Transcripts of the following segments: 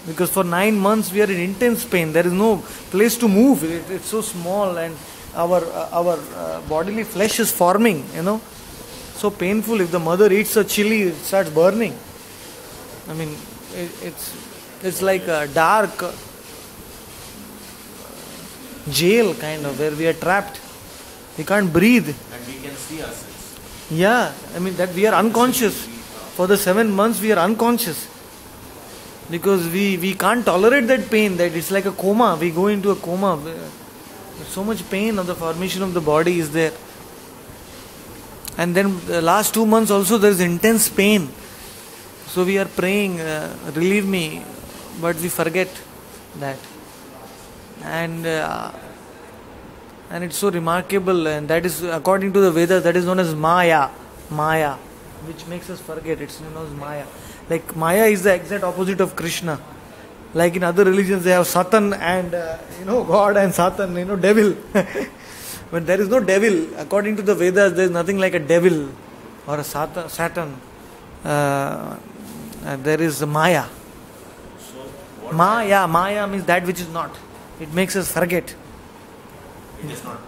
Because for 9 months we are in intense pain. There is no place to move. It's so small, and our bodily flesh is forming, so painful. If the mother eats a chili, it starts burning. I mean, it's like a dark jail kind of, where we are trapped. We can't breathe. And we can see ourselves. Yeah, I mean that we are unconscious. For the 7 months we are unconscious. Because we can't tolerate that pain, that it's like a coma. We go into a coma. So much pain of the formation of the body is there. And then the last 2 months also there is intense pain. So we are praying, relieve me, but we forget that. And it's so remarkable, and that is, according to the Vedas, that is known as Maya, which makes us forget. It's known as Maya. Like Maya is the exact opposite of Krishna. Like in other religions they have Satan and God, and Satan, devil. But there is no devil. According to the Vedas, there is nothing like a devil or a Satan. There is Maya. So Maya means that which is not. It makes us forget. It is not.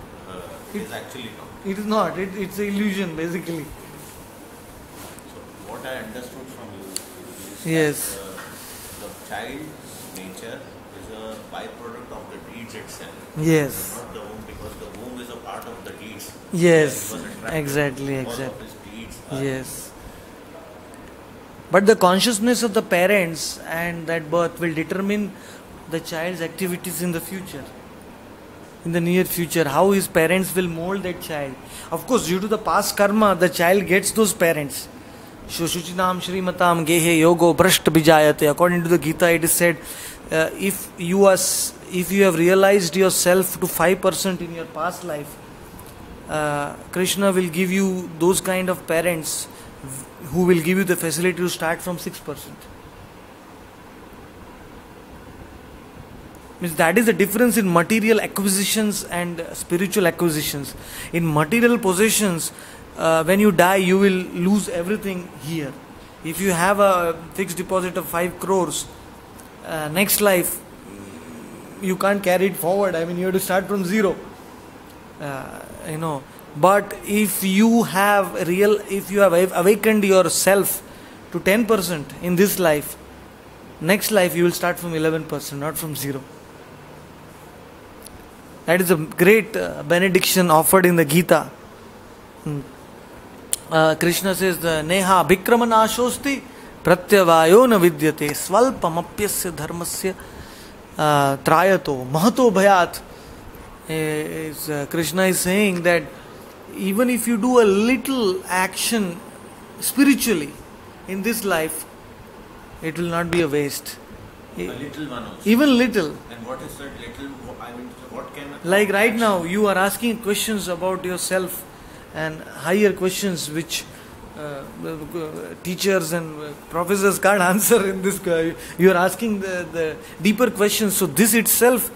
It is actually not. It is not. It's an illusion, basically. So what I understood from you is Yes. that the child's nature is a byproduct of the deeds itself. Yes. Not the womb, because the womb is a part of the deeds. Yes. He was attracted. Exactly. All of his deeds are Yes. But the consciousness of the parents and that birth will determine the child's activities in the future. In the near future, how his parents will mold that child. Of course, due to the past karma, the child gets those parents. Shoshuchinam Shrimatam Gehe Yogo Brashta Bijayate. According to the Gita, it is said, if you have realized yourself to 5% in your past life, Krishna will give you those kind of parents who will give you the facility to start from 6%. Means that is the difference in material acquisitions and spiritual acquisitions. In material possessions, when you die, you will lose everything here. If you have a fixed deposit of 5 crores, next life, you can't carry it forward. I mean, you have to start from zero. But if you have awakened yourself to 10% in this life, next life you will start from 11%, not from zero. That is a great benediction offered in the Gita. Krishna says, Neha Bhikramanashosti Pratyavayo na vidyate Svalpamapyasya dharmasya trayato mahato bhayat. Krishna is saying that even if you do a little action spiritually in this life, it will not be a waste. a little one also. Even little. And what is that little? I mean, what can? Like right now, you are asking questions about yourself and higher questions which teachers and professors can't answer in this. You are asking the deeper questions. So this itself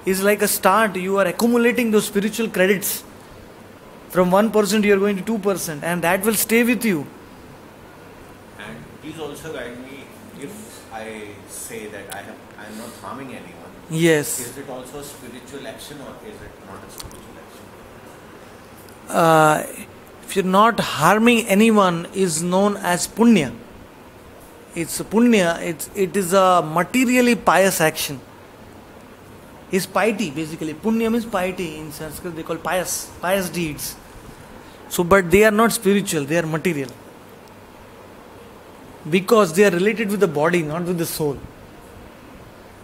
is like a start. You are accumulating those spiritual credits. From 1% you are going to 2%, and that will stay with you. And please also guide me if I say that I am not harming anyone. Yes. Is it also a spiritual action or is it not a spiritual action? If you're not harming anyone, is known as punya. It's punya. It is a materially pious action. It's piety basically. Punya means piety. In Sanskrit they call pious deeds. So, but they are not spiritual. They are material. Because they are related with the body, not with the soul.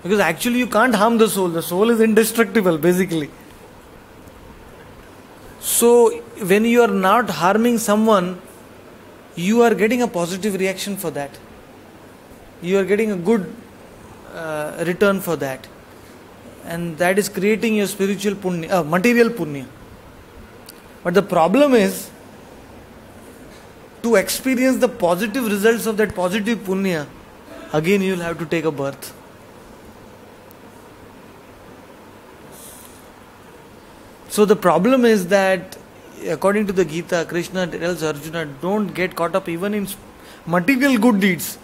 Because actually you can't harm the soul. The soul is indestructible basically. So when you are not harming someone, you are getting a positive reaction for that. You are getting a good return for that. And that is creating your spiritual punya, material punya. But the problem is, to experience the positive results of that positive punya, again you will have to take a birth. So the problem is that, according to the Gita, Krishna tells Arjuna, don't get caught up even in material good deeds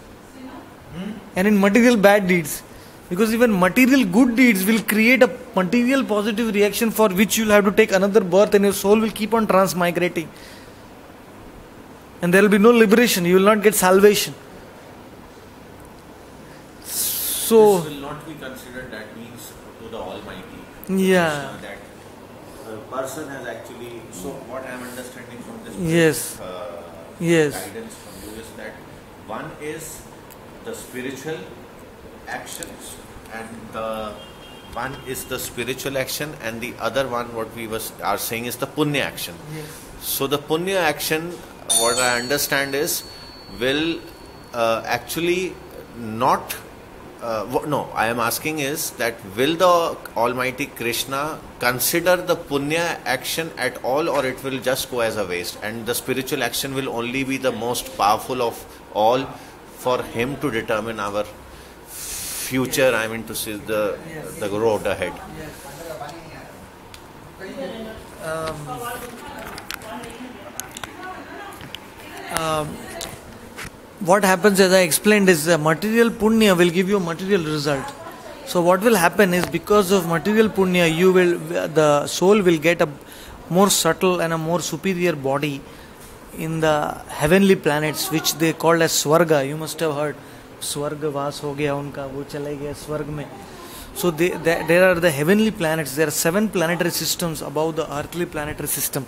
and in material bad deeds. Because even material good deeds will create a material positive reaction for which you'll have to take another birth, and your soul will keep on transmigrating. And there will be no liberation, you will not get salvation. So, this will not be considered, that means, to the Almighty. yeah. That the person has actually. So, what I am understanding from this Yes. Yes. guidance from you is that one is the spiritual actions, and the one is the spiritual action, and the other one, what we are saying, is the punya action. Yes. So the punya action, what I understand is, will actually not. No, I am asking is that will the Almighty Krishna consider the punya action at all, or it will just go as a waste, and the spiritual action will only be the most powerful of all for him to determine our future? I mean to see the road ahead. What happens, as I explained, is material punya will give you a material result. So what will happen is, because of material punya, the soul will get a more subtle and a more superior body in the heavenly planets, which they call as Swarga. You must have heard, Swarga vas ho gaya unka, wo chale gaya Swarg mein. So there are the heavenly planets. There are 7 planetary systems above the earthly planetary system.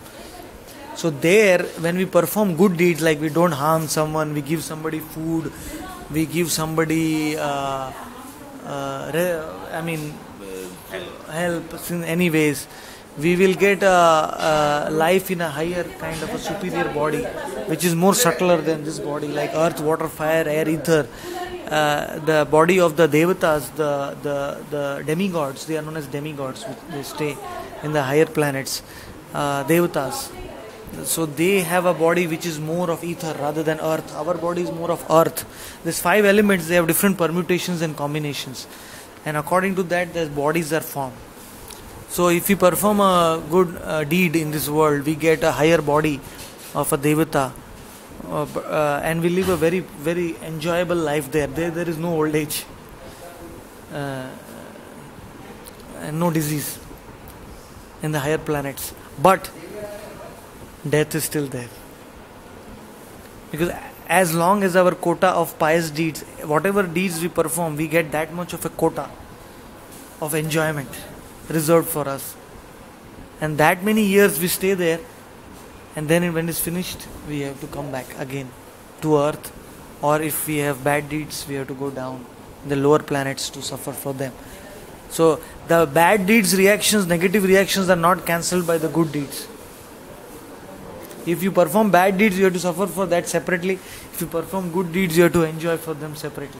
So there, when we perform good deeds, like we don't harm someone, we give somebody food, we give somebody help in any ways, we will get a life in a higher kind of a superior body, which is more subtler than this body, like earth, water, fire, air, ether. The body of the devatas, the demigods, they are known as demigods. They stay in the higher planets, devatas. So they have a body which is more of ether rather than earth. Our body is more of earth. These 5 elements, they have different permutations and combinations, and according to that, their bodies are formed. So if we perform a good deed in this world, we get a higher body of a devata, and we live a very, very enjoyable life there. There is no old age and no disease in the higher planets. But death is still there. Because as long as our quota of pious deeds, whatever deeds we perform, we get that much of a quota of enjoyment reserved for us. And that many years we stay there, and then when it's finished, we have to come back again to earth, or if we have bad deeds, we have to go down in the lower planets to suffer for them. So the bad deeds reactions, negative reactions are not cancelled by the good deeds. If you perform bad deeds, you have to suffer for that separately. If you perform good deeds, you have to enjoy for them separately.